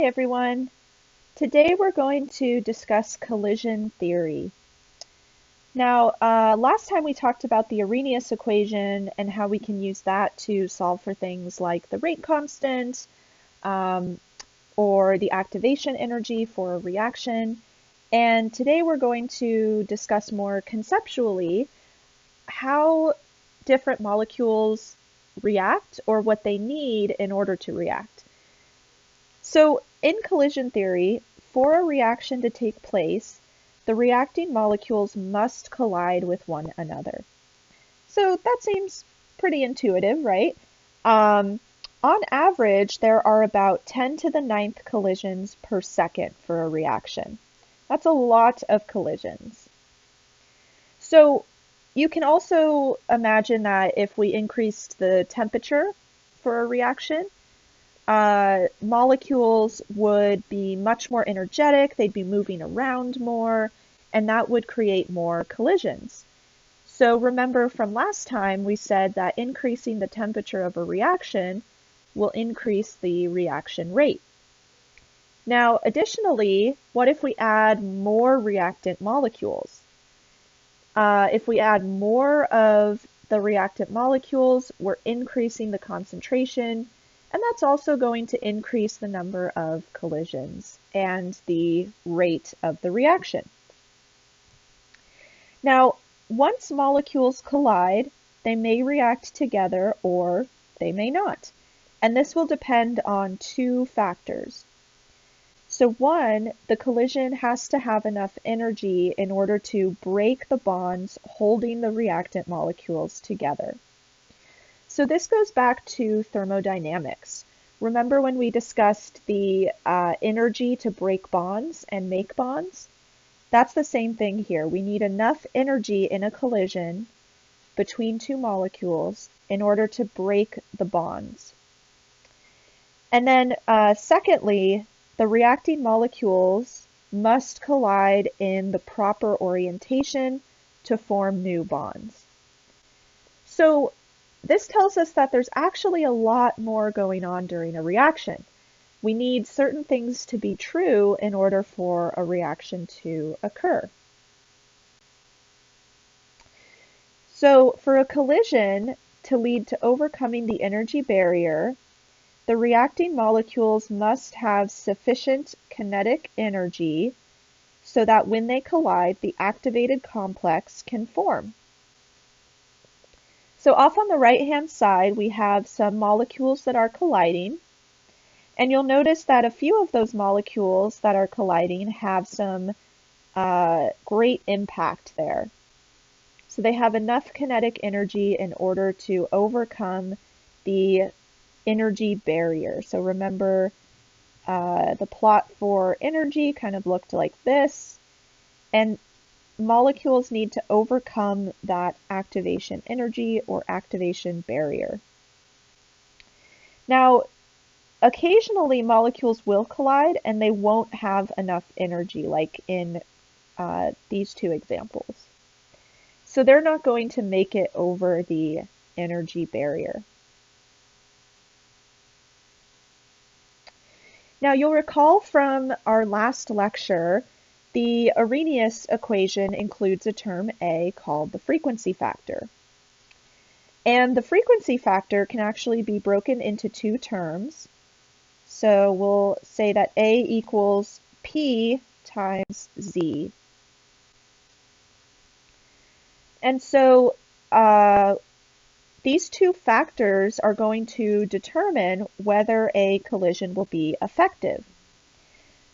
Hi everyone. Today we're going to discuss collision theory. Now, last time we talked about the Arrhenius equation and how we can use that to solve for things like the rate constant um, or the activation energy for a reaction. And today we're going to discuss more conceptually how different molecules react or what they need in order to react. So in collision theory, for a reaction to take place, the reacting molecules must collide with one another. So that seems pretty intuitive, right? On average, there are about 10 to the ninth collisions per second for a reaction. That's a lot of collisions. So you can also imagine that if we increased the temperature for a reaction, molecules would be much more energetic, they'd be moving around more, and that would create more collisions. So remember from last time, we said that increasing the temperature of a reaction will increase the reaction rate. Now, additionally, what if we add more reactant molecules? If we add more of the reactant molecules, we're increasing the concentration, and that's also going to increase the number of collisions and the rate of the reaction. Now, once molecules collide, they may react together or they may not. And this will depend on two factors. So one, the collision has to have enough energy in order to break the bonds holding the reactant molecules together. So this goes back to thermodynamics. Remember when we discussed the energy to break bonds and make bonds? That's the same thing here. We need enough energy in a collision between two molecules in order to break the bonds. And then secondly, the reacting molecules must collide in the proper orientation to form new bonds. So this tells us that there's actually a lot more going on during a reaction. We need certain things to be true in order for a reaction to occur. So for a collision to lead to overcoming the energy barrier, the reacting molecules must have sufficient kinetic energy so that when they collide, the activated complex can form. So off on the right-hand side, we have some molecules that are colliding. And you'll notice that a few of those molecules that are colliding have some great impact there. So they have enough kinetic energy in order to overcome the energy barrier. So remember, the plot for energy kind of looked like this, and molecules need to overcome that activation energy or activation barrier. Now, occasionally molecules will collide and they won't have enough energy, like in these two examples. So they're not going to make it over the energy barrier. Now you'll recall from our last lecture, the Arrhenius equation includes a term A called the frequency factor. And the frequency factor can actually be broken into two terms. So we'll say that A equals P times Z. And so these two factors are going to determine whether a collision will be effective.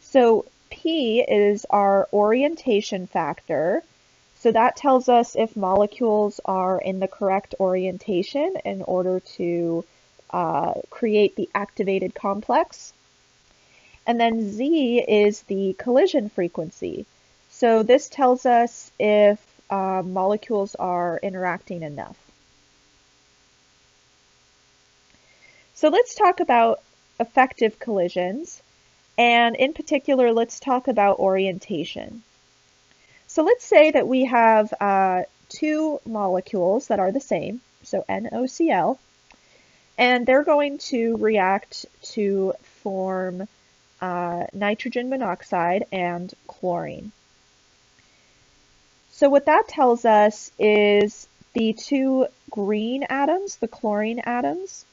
So P is our orientation factor. So that tells us if molecules are in the correct orientation in order to create the activated complex. And then Z is the collision frequency. So this tells us if molecules are interacting enough. So let's talk about effective collisions, and in particular, let's talk about orientation. So let's say that we have two molecules that are the same, so NOCl, and they're going to react to form nitrogen monoxide and chlorine. So what that tells us is the two green atoms, the chlorine atoms,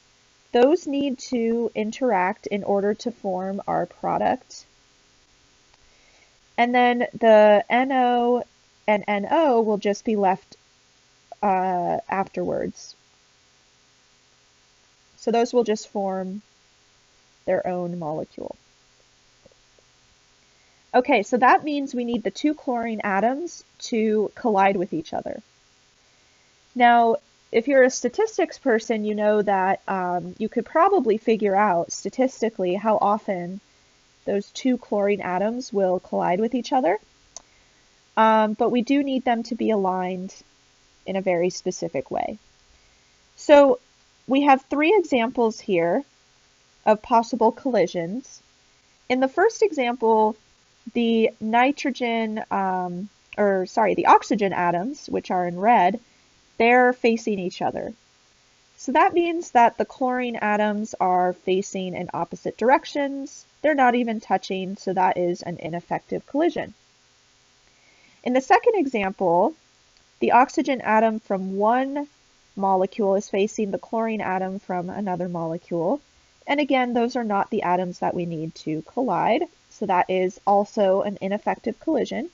those need to interact in order to form our product. And then the NO and NO will just be left afterwards. So those will just form their own molecule. Okay, so that means we need the two chlorine atoms to collide with each other. Now, if you're a statistics person, you know that you could probably figure out statistically how often those two chlorine atoms will collide with each other. But we do need them to be aligned in a very specific way. So we have three examples here of possible collisions. In the first example, the the oxygen atoms, which are in red, they're facing each other. So that means that the chlorine atoms are facing in opposite directions. They're not even touching, so that is an ineffective collision. In the second example, the oxygen atom from one molecule is facing the chlorine atom from another molecule. And again, those are not the atoms that we need to collide. So that is also an ineffective collision.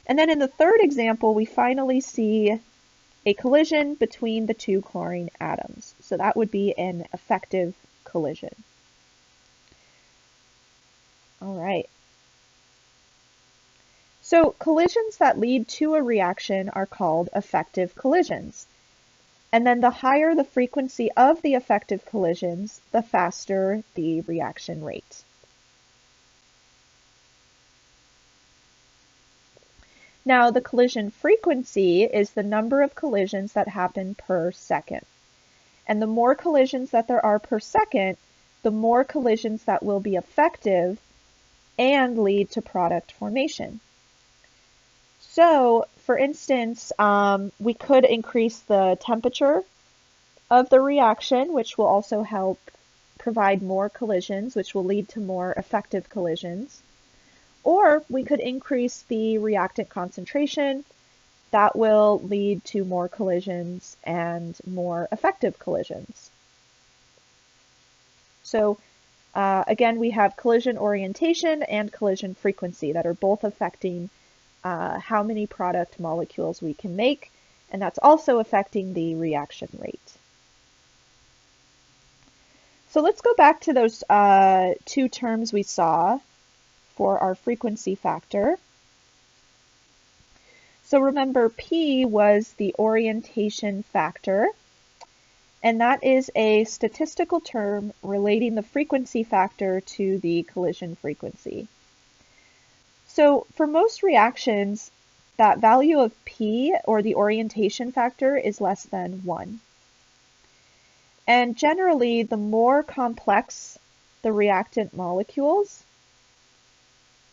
And then in the third example, we finally see a collision between the two chlorine atoms. So that would be an effective collision. All right. So collisions that lead to a reaction are called effective collisions. And then the higher the frequency of the effective collisions, the faster the reaction rate. Now, the collision frequency is the number of collisions that happen per second. And the more collisions that there are per second, the more collisions that will be effective and lead to product formation. So, for instance, we could increase the temperature of the reaction, which will also help provide more collisions, which will lead to more effective collisions. Or we could increase the reactant concentration. That will lead to more collisions and more effective collisions. So again, we have collision orientation and collision frequency that are both affecting how many product molecules we can make, and that's also affecting the reaction rate. So let's go back to those two terms we saw for our frequency factor. So remember, P was the orientation factor, and that is a statistical term relating the frequency factor to the collision frequency. So for most reactions, that value of P, or the orientation factor, is less than 1. And generally, the more complex the reactant molecules,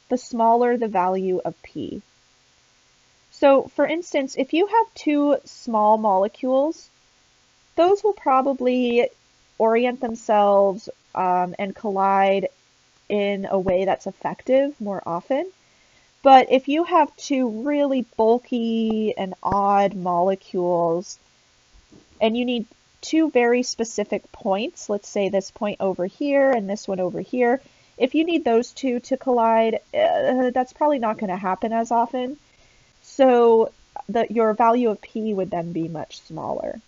the smaller the value of P. So for instance, if you have two small molecules, those will probably orient themselves and collide in a way that's effective more often. But if you have two really bulky and odd molecules, and you need two very specific points, let's say this point over here and this one over here, if you need those two to collide, that's probably not going to happen as often. So your value of P would then be much smaller.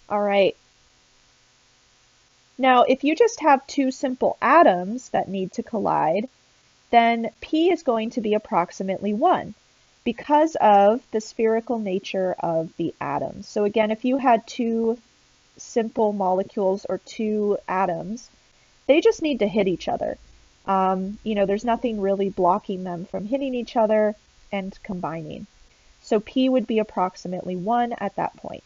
All right. Now, if you just have two simple atoms that need to collide, then P is going to be approximately 1 because of the spherical nature of the atoms. So again, if you had two simple molecules or two atoms, they just need to hit each other. There's nothing really blocking them from hitting each other and combining. So P would be approximately 1 at that point.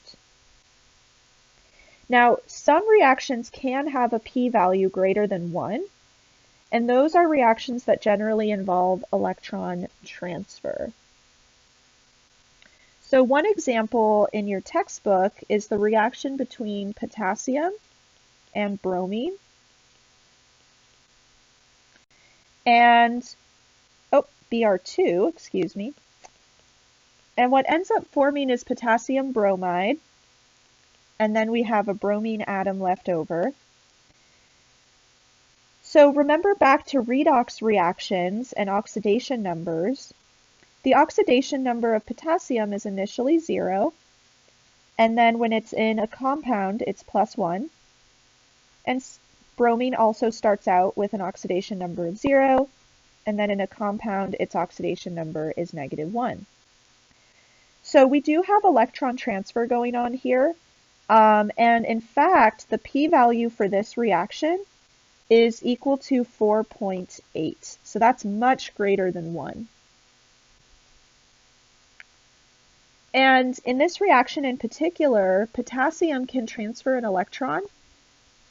Now, some reactions can have a p-value greater than 1, and those are reactions that generally involve electron transfer. So one example in your textbook is the reaction between potassium and bromine. And, oh, Br2, excuse me. And what ends up forming is potassium bromide. And then we have a bromine atom left over. So remember back to redox reactions and oxidation numbers. The oxidation number of potassium is initially 0, and then when it's in a compound, it's +1. And bromine also starts out with an oxidation number of 0, and then in a compound, its oxidation number is -1. So we do have electron transfer going on here, and in fact, the p-value for this reaction is equal to 4.8. So that's much greater than 1. And in this reaction in particular, potassium can transfer an electron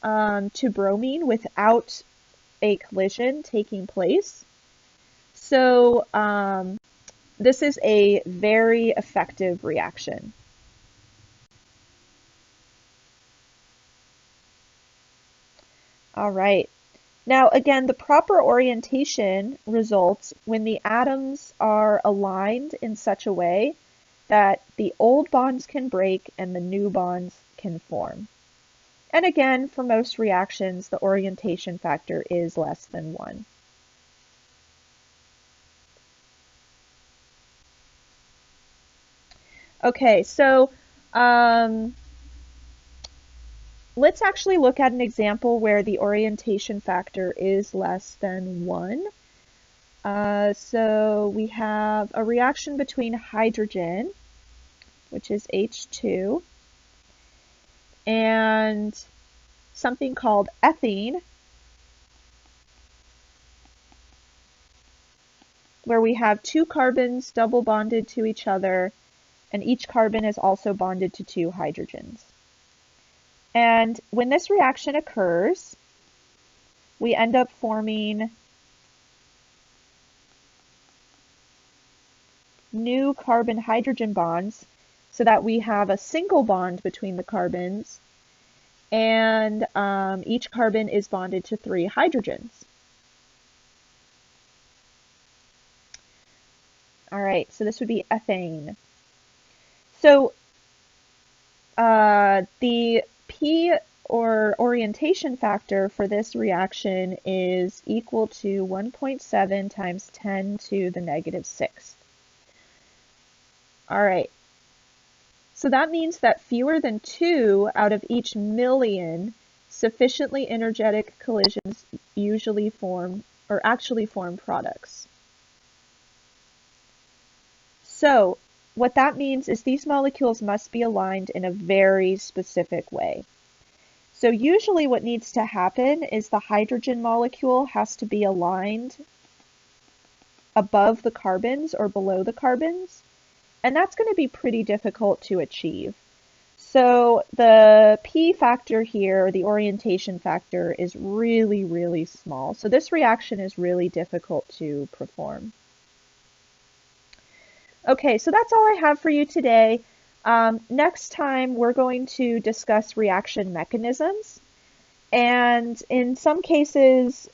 to bromine without a collision taking place. So this is a very effective reaction. All right. Now, again, the proper orientation results when the atoms are aligned in such a way that the old bonds can break and the new bonds can form. And again, for most reactions, the orientation factor is less than 1. Okay, so let's actually look at an example where the orientation factor is less than 1. So we have a reaction between hydrogen, which is H2, and something called ethene, where we have 2 carbons double bonded to each other, and each carbon is also bonded to 2 hydrogens. And when this reaction occurs, we end up forming new carbon-hydrogen bonds so that we have a single bond between the carbons, and each carbon is bonded to 3 hydrogens. All right, so this would be ethane. So the P or orientation factor for this reaction is equal to 1.7 times 10 to the -6. All right. So that means that fewer than 2 out of each million sufficiently energetic collisions usually form or actually form products. So what that means is these molecules must be aligned in a very specific way. So usually what needs to happen is the hydrogen molecule has to be aligned above the carbons or below the carbons, and that's going to be pretty difficult to achieve. So the P factor here, the orientation factor, is really, really small. So this reaction is really difficult to perform. Okay, so that's all I have for you today. Next time, we're going to discuss reaction mechanisms. And in some cases,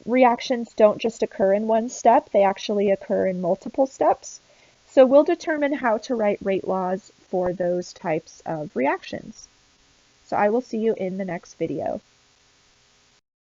reactions don't just occur in one step, they actually occur in multiple steps. So we'll determine how to write rate laws for those types of reactions. So I will see you in the next video.